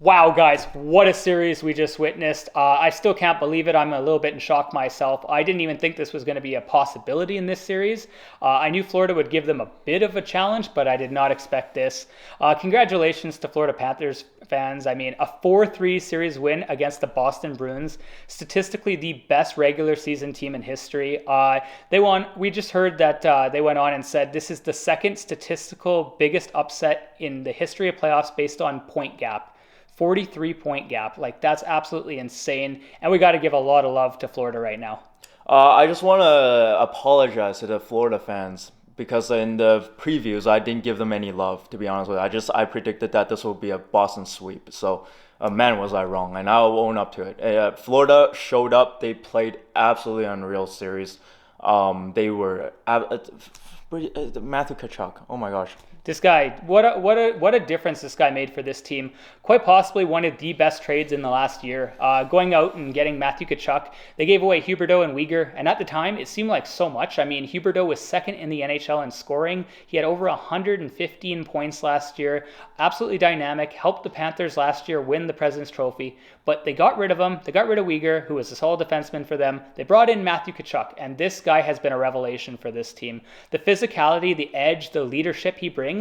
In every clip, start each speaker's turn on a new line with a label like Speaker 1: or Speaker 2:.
Speaker 1: Wow, guys, what a series we just witnessed. I still can't believe it. I'm a little bit in shock myself. I didn't even think this was going to be a possibility in this series. I knew Florida would give them a bit of a challenge, but I did not expect this. Congratulations to Florida Panthers fans. I mean, a 4-3 series win against the Boston Bruins, statistically the best regular season team in history. They won. We just heard that they went on and said this is the second statistical biggest upset in the history of playoffs based on point gap. 43-point gap. Like, that's absolutely insane. And we got to give a lot of love to Florida right now.
Speaker 2: I just want to apologize to the Florida fans because in the previews I didn't give them any love. To be honest with you, I predicted that this will be a Boston sweep. So, man, was I wrong, and I'll own up to it. Florida showed up. They played absolutely unreal series. They were Matthew Tkachuk. Oh my gosh.
Speaker 1: This guy, what a difference this guy made for this team. Quite possibly one of the best trades in the last year. Going out and getting Matthew Tkachuk. They gave away Huberdeau and Weegar, and at the time, it seemed like so much. I mean, Huberdeau was second in the NHL in scoring. He had over 115 points last year. Absolutely dynamic. Helped the Panthers last year win the President's Trophy. But they got rid of him. They got rid of Weegar, who was a solid defenseman for them. They brought in Matthew Tkachuk, and this guy has been a revelation for this team. The physicality, the edge, the leadership he brings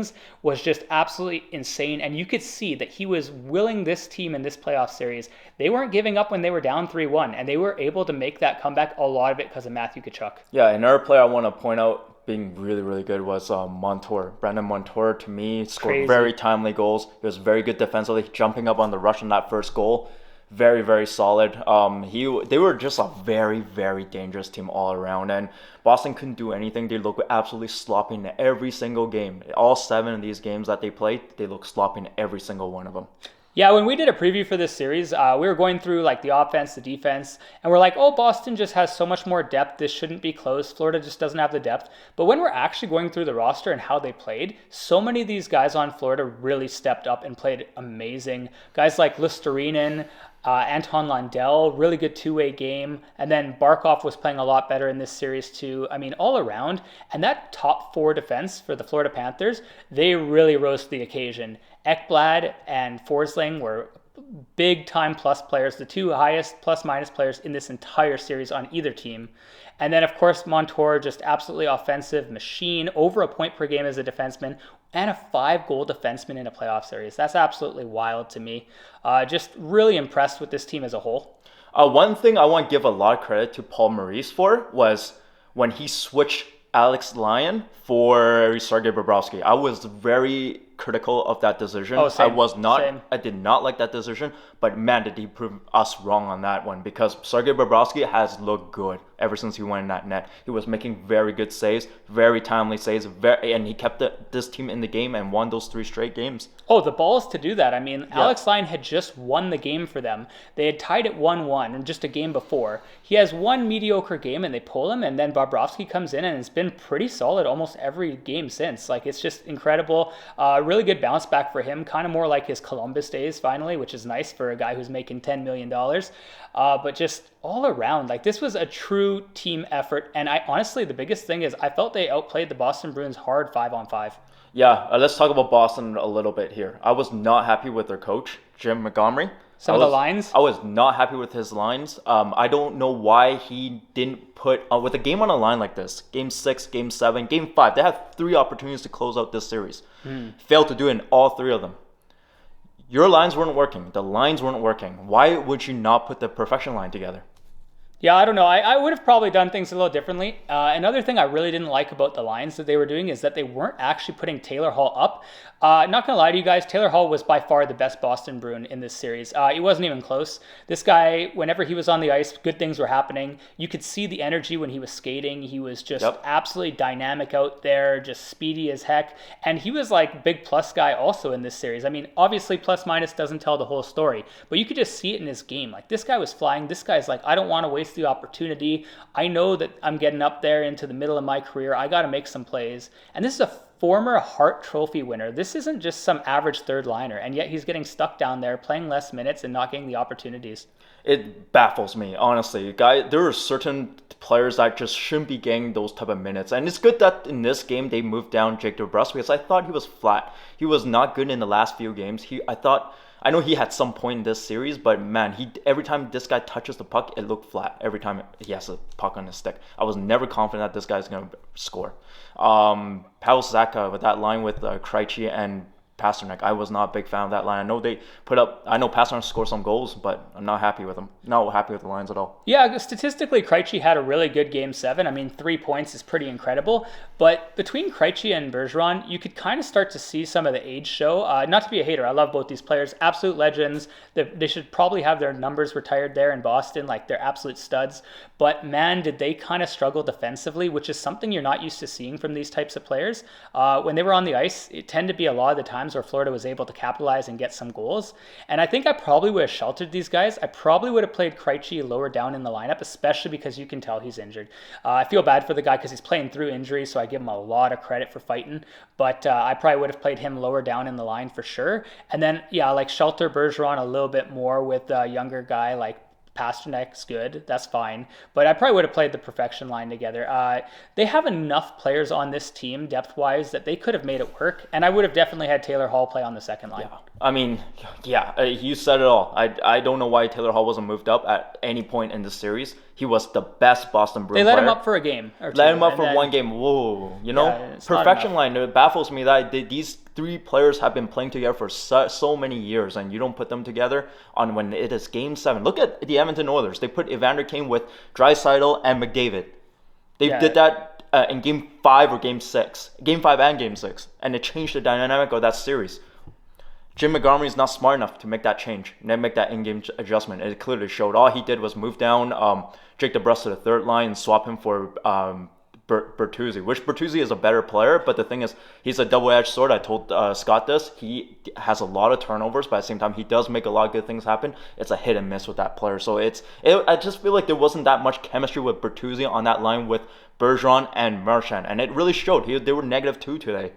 Speaker 1: was just absolutely insane. And you could see that he was willing this team in this playoff series. They weren't giving up when they were down 3-1, and they were able to make that comeback, a lot of it because of Matthew Tkachuk.
Speaker 2: Yeah, another player I want to point out being really, really good was Montour. Brandon Montour, to me, scored
Speaker 1: Crazy.
Speaker 2: very timely goals. He was very good defensively, jumping up on the rush on that first goal. Very, very solid. They were just a very, very dangerous team all around, and Boston couldn't do anything. They looked absolutely sloppy in every single game. All 7 of these games that they played, they looked sloppy in every single one of them.
Speaker 1: Yeah, when we did a preview for this series, we were going through like the offense, the defense, and we're like, oh, Boston just has so much more depth. This shouldn't be close. Florida just doesn't have the depth. But when we're actually going through the roster and how they played, so many of these guys on Florida really stepped up and played amazing. Guys like Listerinen, Anton Lundell, really good two-way game. And then Barkov was playing a lot better in this series too. I mean, all around. And that top 4 defense for the Florida Panthers, they really rose to the occasion. Ekblad and Forsling were big-time plus players, the 2 highest plus-minus players in this entire series on either team. And then, of course, Montour, just absolutely offensive machine, over a point per game as a defenseman, and a 5-goal defenseman in a playoff series. That's absolutely wild to me. Just really impressed with this team as a whole.
Speaker 2: One thing I want to give a lot of credit to Paul Maurice for was when he switched Alex Lyon for Sergei Bobrovsky. I was very critical of that decision.
Speaker 1: Oh, same.
Speaker 2: I did not like that decision, but man, did he prove us wrong on that one, because Sergei Bobrovsky has looked good ever since he went in that net. He was making very good saves, very timely saves, and he kept this team in the game and won those 3 straight games.
Speaker 1: Oh, the balls to do that. I mean, yeah. Alex Lyon had just won the game for them. They had tied it 1-1 in just a game before. He has one mediocre game and they pull him, and then Bobrovsky comes in and it's been pretty solid almost every game since. Like, it's just incredible. Really good bounce back for him, kind of more like his Columbus days finally, which is nice for a guy who's making $10 million. But just all around, like, this was a true team effort. And I honestly, the biggest thing is I felt they outplayed the Boston Bruins hard 5-on-5.
Speaker 2: Yeah, let's talk about Boston a little bit here. I was not happy with their coach, Jim Montgomery.
Speaker 1: Some of the lines?
Speaker 2: I was not happy with his lines. I don't know why he didn't put, with a game on a line like this, Game 6, Game 7, Game 5, they had 3 opportunities to close out this series. Failed to do it in all 3 of them. Your lines weren't working. The lines weren't working. Why would you not put the perfection line together?
Speaker 1: Yeah, I don't know. I would have probably done things a little differently. Another thing I really didn't like about the lines that they were doing is that they weren't actually putting Taylor Hall up. Not going to lie to you guys, Taylor Hall was by far the best Boston Bruin in this series. It wasn't even close. This guy, whenever he was on the ice, good things were happening. You could see the energy when he was skating. He was just absolutely dynamic out there, just speedy as heck. And he was like big plus guy also in this series. I mean, obviously plus minus doesn't tell the whole story, but you could just see it in his game. Like, this guy was flying. This guy's like, I don't want to waste the opportunity. I know that I'm getting up there into the middle of my career. I got to make some plays. And this is a former Hart Trophy winner. This isn't just some average third liner, and yet he's getting stuck down there, playing less minutes and not getting the opportunities.
Speaker 2: It baffles me, honestly. There are certain players that just shouldn't be getting those type of minutes. And it's good that in this game they moved down Jake DeBrusk, because I thought he was flat. He was not good in the last few games. I thought I know he had some point in this series, but man, every time this guy touches the puck, it looked flat. Every time he has a puck on his stick, I was never confident that this guy's gonna score. Pavel Zacha with that line with Krejci and Pasternak, I was not a big fan of that line. I know Pasternak scored some goals, but I'm not happy with him. Not happy with the lines at all.
Speaker 1: Yeah, statistically, Krejci had a really good Game 7. I mean, 3 points is pretty incredible. But between Krejci and Bergeron, you could kind of start to see some of the age show. Not to be a hater, I love both these players. Absolute legends. They should probably have their numbers retired there in Boston. Like, they're absolute studs. But man, did they kind of struggle defensively, which is something you're not used to seeing from these types of players. When they were on the ice, it tended to be a lot of the times where Florida was able to capitalize and get some goals. And I think I probably would have sheltered these guys. I probably would have played Krejci lower down in the lineup, especially because you can tell he's injured. I feel bad for the guy because he's playing through injury, so I give him a lot of credit for fighting. But I probably would have played him lower down in the line for sure. And then, yeah, like shelter Bergeron a little bit more with a younger guy like Pasternak's good. That's fine. But I probably would have played the perfection line together. They have enough players on this team depth-wise that they could have made it work. And I would have definitely had Taylor Hall play on the second line.
Speaker 2: Yeah. I mean, yeah, you said it all. I don't know why Taylor Hall wasn't moved up at any point in the series. He was the best Boston Bruins
Speaker 1: player. They let
Speaker 2: him
Speaker 1: up for a game or two.
Speaker 2: Let him up for one game. Whoa. Perfection line. It baffles me that these three players have been playing together for so many years, and you don't put them together on when it is Game 7. Look at the Edmonton Oilers. They put Evander Kane with Draisaitl and McDavid. They did that in Game 5 or Game 6. Game 5 and Game 6. And it changed the dynamic of that series. Jim Montgomery is not smart enough to make that change and make that in-game adjustment. It clearly showed. All he did was move down Jake DeBrusk to the third line and swap him for Bertuzzi, which Bertuzzi is a better player, but the thing is, he's a double-edged sword. I told Scott this. He has a lot of turnovers, but at the same time, he does make a lot of good things happen. It's a hit and miss with that player. So I just feel like there wasn't that much chemistry with Bertuzzi on that line with Bergeron and Marchand, and it really showed. They were -2 today.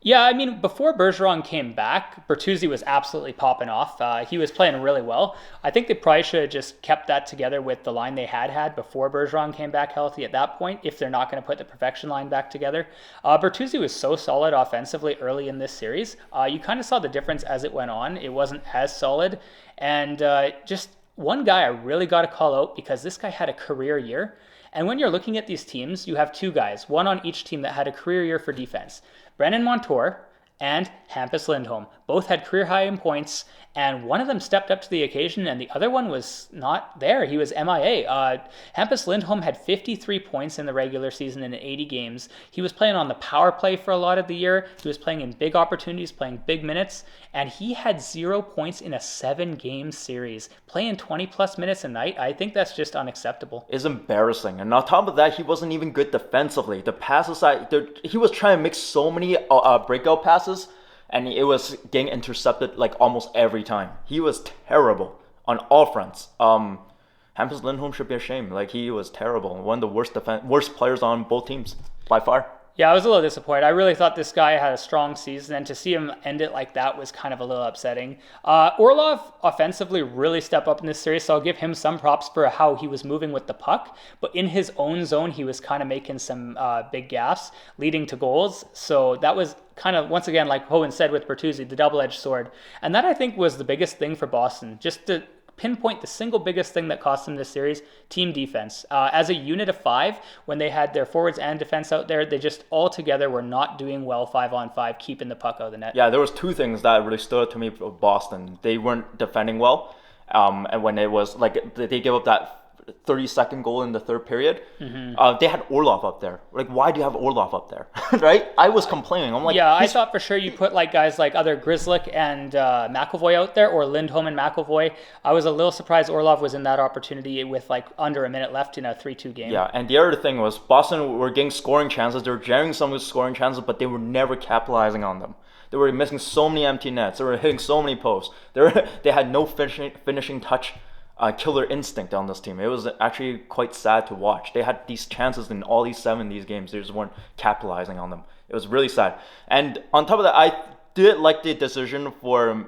Speaker 1: Yeah, I mean, before Bergeron came back, Bertuzzi was absolutely popping off. He was playing really well. I think they probably should have just kept that together with the line they had before Bergeron came back healthy at that point, if they're not going to put the perfection line back together. Bertuzzi was so solid offensively early in this series. You kind of saw the difference as it went on. It wasn't as solid. And just one guy I really got to call out, because this guy had a career year. And when you're looking at these teams, you have two guys, one on each team that had a career year for defense. Brennan Montour and Hampus Lindholm both had career high in points, and one of them stepped up to the occasion and the other one was not there. He was MIA. Hampus Lindholm had 53 points in the regular season in 80 games. He was playing on the power play for a lot of the year. He was playing in big opportunities, playing big minutes, and he had 0 points in a 7-game series. Playing 20 plus minutes a night, I think that's just unacceptable.
Speaker 2: It's embarrassing. And on top of that, he wasn't even good defensively. The passes, he was trying to make so many breakout passes, and it was getting intercepted like almost every time. He was terrible on all fronts. Hampus Lindholm should be ashamed. Like, he was terrible. One of the worst players on both teams by far.
Speaker 1: Yeah, I was a little disappointed. I really thought this guy had a strong season, and to see him end it like that was kind of a little upsetting. Orlov offensively really stepped up in this series, so I'll give him some props for how he was moving with the puck. But in his own zone, he was kind of making some big gaffes, leading to goals. So that was kind of, once again, like Hohen said with Bertuzzi, the double-edged sword. And that, I think, was the biggest thing for Boston, just to pinpoint the single biggest thing that cost them this series: team defense. As a unit of 5, when they had their forwards and defense out there, they just all together were not doing well 5-on-5, keeping the puck out of the net.
Speaker 2: Yeah, there was 2 things that really stood out to me for Boston. They weren't defending well, and when it was like they gave up that 30-second goal in the third period, they had Orlov up there. Like, why do you have Orlov up there? Right? I was complaining. I'm like,
Speaker 1: yeah, I thought for sure you put like guys like either Grzelcyk and McAvoy out there, or Lindholm and McAvoy. I was a little surprised Orlov was in that opportunity with like under a minute left in a 3-2 game.
Speaker 2: Yeah, and the other thing was Boston were getting scoring chances. They were generating some of the scoring chances, but they were never capitalizing on them. They were missing so many empty nets. They were hitting so many posts. They had no finishing touch. Killer instinct on this team. It was actually quite sad to watch. They had these chances in all these 7 these games. They just weren't capitalizing on them. It was really sad. And on top of that, I did like the decision for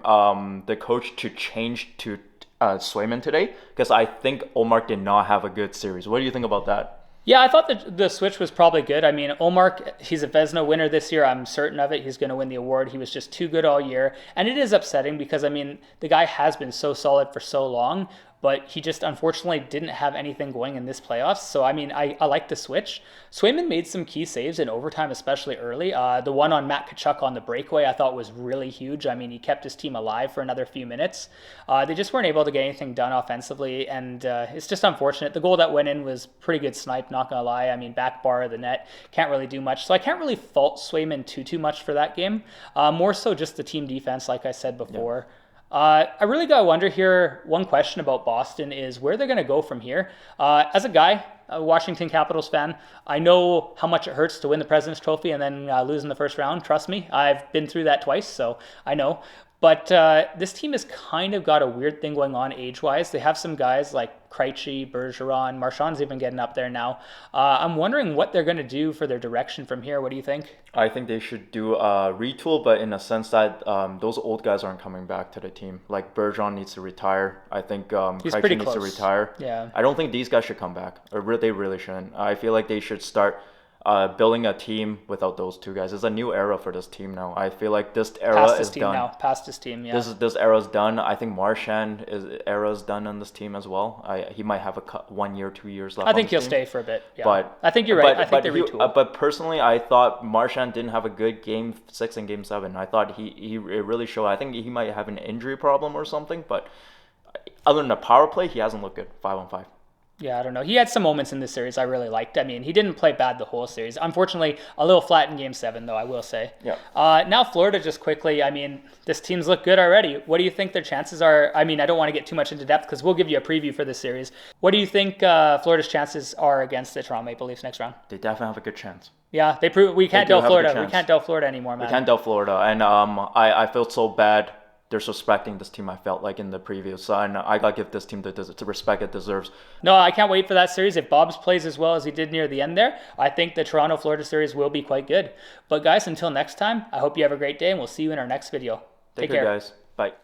Speaker 2: the coach to change to Swayman today, because I think Ullmark did not have a good series. What do you think about that?
Speaker 1: Yeah, I thought the switch was probably good. I mean, Omar, he's a Vezina winner this year. I'm certain of it. He's going to win the award. He was just too good all year. And it is upsetting because, I mean, the guy has been so solid for so long, but he just unfortunately didn't have anything going in this playoffs. So, I mean, I like the switch. Swayman made some key saves in overtime, especially early. The one on Matt Tkachuk on the breakaway I thought was really huge. I mean, he kept his team alive for another few minutes. They just weren't able to get anything done offensively, and it's just unfortunate. The goal that went in was pretty good snipe, not going to lie. I mean, back bar of the net, can't really do much. So I can't really fault Swayman too much for that game. More so just the team defense, like I said before. Yeah. I really got to wonder here, one question about Boston is where they're going to go from here. As a guy, a Washington Capitals fan, I know how much it hurts to win the President's Trophy and then lose in the first round. Trust me, I've been through that twice, so I know. But this team has kind of got a weird thing going on age-wise. They have some guys like Krejci, Bergeron, Marchand's even getting up there now. I'm wondering what they're going to do for their direction from here. What do you think?
Speaker 2: I think they should do a retool, but in a sense that those old guys aren't coming back to the team. Like Bergeron needs to retire. I think Krejci needs to retire.
Speaker 1: Yeah.
Speaker 2: I don't think these guys should come back. Or they really shouldn't. I feel like they should start building a team without those two guys. It's a new era for this team now. I feel like this era is done.
Speaker 1: Past this team, yeah.
Speaker 2: This era is done. I think Marchand era is done on this team as well. He might have 1 year, 2 years left.
Speaker 1: I think he'll stay for a bit. Yeah.
Speaker 2: But
Speaker 1: I think you're right. I think they retool.
Speaker 2: But personally, I thought Marchand didn't have a good game 6 and game 7. I thought it really showed. I think he might have an injury problem or something. But other than the power play, he hasn't looked good 5-on-5.
Speaker 1: Yeah, I don't know. He had some moments in this series I really liked. I mean, he didn't play bad the whole series. Unfortunately, a little flat in Game 7, though, I will say.
Speaker 2: Yeah.
Speaker 1: Now, Florida, just quickly, I mean, this team's look good already. What do you think their chances are? I mean, I don't want to get too much into depth because we'll give you a preview for this series. What do you think Florida's chances are against the Toronto Maple Leafs next round?
Speaker 2: They definitely have a good chance.
Speaker 1: Yeah, they prove we can't doubt Florida. We can't doubt Florida anymore, man.
Speaker 2: We can't doubt Florida. And I felt so bad disrespecting this team. I felt like in the preview, so and I gotta give this team the respect it deserves.
Speaker 1: No, I can't wait for that series. If Bobbs plays as well as he did near the end there, I think the Toronto-Florida series will be quite good. But guys, until next time, I hope you have a great day, and we'll see you in our next video. Take care,
Speaker 2: guys. Bye.